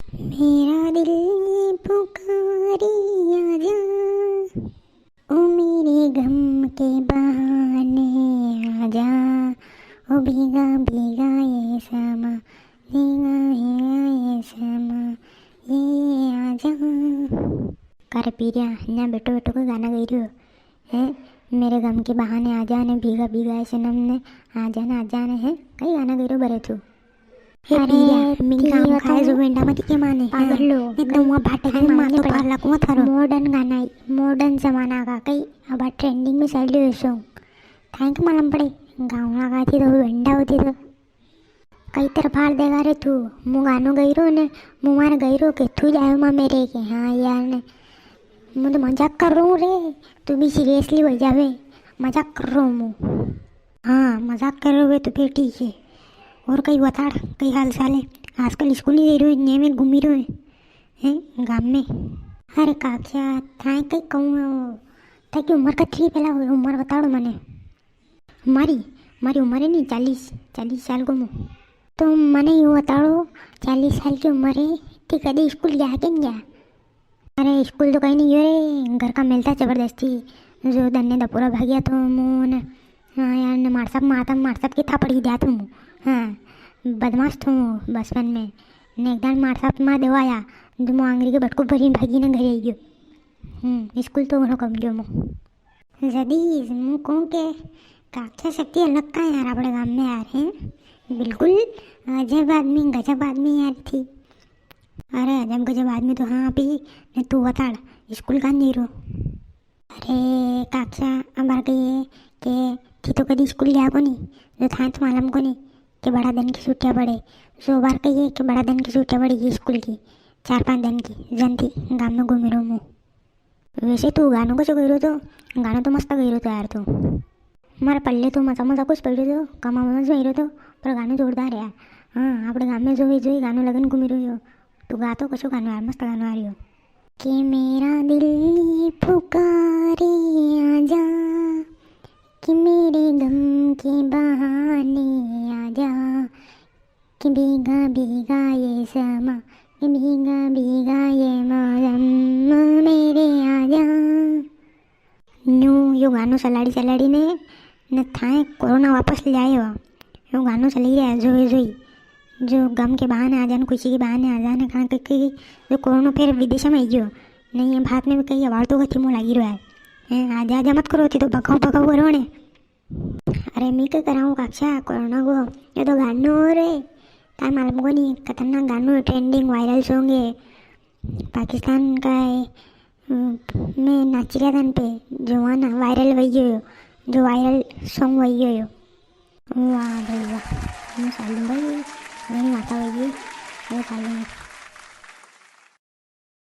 मेरा दिल ये पुकारी आजा, ओ मेरे गम के बहाने आजा, ओ भीगा भीगा ये समा, भीगा भीगा ये समा, ये आजा। करे पीरिया ना बेटो बेटो को गाना गा रही हो है, मेरे गम के बहाने आजा ने भीगा भीगा ये सनम ने आजा ने है, कई गाना गा रही हो बरे तू। अरे मिंगा खाए जो वेंडा मत के माने पागल लो एकदम वहां भाटे के माने पर लको थारो मॉडर्न गाना मॉडर्न जमाना का कई अब ट्रेंडिंग में चल रही है थैंक मालूम पड़े गाँव लगा थी तो वेंडा होती तो कई तरफ फाड़ देगा रे तू। मुँह गानो गई रो ने मुँह मार गई रो के तू जाए माँ मेरे के हाँ यार ने मैं तो मजाक कर रहा हूँ रे, तू भी सीरियसली हो जावे, मजाक कर रहा हूँ मैं। हाँ मजाक कर रहे हो तो फिर ठीक है। और कई बता कई हाल चाल है, आजकल स्कूल नहीं दे रहे हो में घूमी रहे हैं गाँव में। अरे काक्षा था कई कहूँ ताकि उम्र का थी पहला उम्र बताओ मैंने हमारी उम्र है नहीं 40 साल को मुँह तो मैंने यूँ बताओ 40 साल की उम्र है तो कभी स्कूल गया कि नहीं गया। अरे स्कूल तो कहीं नहीं गए, घर का मिलता ज़बरदस्ती जो धन्य दपूरा भाग्या तो मुँह हाँ यार ने मारसाप की थापड़ी दिया तुम। हाँ बदमाश थू बचपन में ने एक दान मारसाप माँ देवाया जो मुँह आंगरी के बटको भरी भागी ने घरे गयो। स्कूल तो घणो कम गयो मुँह जदी मुँह कहूँ के काक्षा शक्ति अलग का यार अपने गाँव में यार हैं बिल्कुल अजब आदमी गजब आदमी यार थी। अरे अजब गजब आदमी तो हाँ पी ने तू बता स्कूल का नहीं रो। अरे काक्षा अबार कही के थी तो कभी स्कूल गया को नहीं जो था तो मालूम को नहीं कि बड़ा दिन की छुट्टियाँ पड़े सो बार कहिए कि बड़ा दिन की छुट्टियाँ पड़ेगी स्कूल की 4-5 दिन की जनती गाँव में घूमे रहो मुँह। वैसे तू गानों को जो गई रहो तो गाना तो मस्त गई रहो तो यार तू हमारे पल्ले तो मजा कुछ पड़ रहे हो कमा गई रहो तो पर गाना जोरदार यार। हाँ अपने गाँव में जो गानों लगन घूमी रही हो तू गा तो कशो गानो यार मस्त गानो आ रही हो कि मेरा दिल ये पुकारे आजा, कि मेरे गम के बहाने आजा, कि भीगा भीगा ये समा, कि भीगा भीगा ये मौसम मेरे आजा। यो गानो चलाड़ी ने थाए कोरोना वापस ले आए हो यो गानो चली रहा है जोई जो गम के बहाने आ जाने खुशी के बहाने आ जाने कहाँ कहीं जो कोरोना फिर विदेश में आई गयो नहीं है भारत में भी कई अवार्ड तो थी मुँह लगी रहा है आजा मत करो थी तो बकाओ करो ने। अरे मैं क्या कराऊँ काक्षा कोरोना को ये तो गानो हो रहे क्या मालूम को नहीं खतरनाक गानो ट्रेंडिंग वायरल सॉन्ग है पाकिस्तान का है मैं नाची रहा था पे जो वहाँ ना वायरल वही हो जो वायरल सॉन्ग वही हो वाह भाई वाह मैं सालूँ भाई मेरी माता वही है वो सालूँ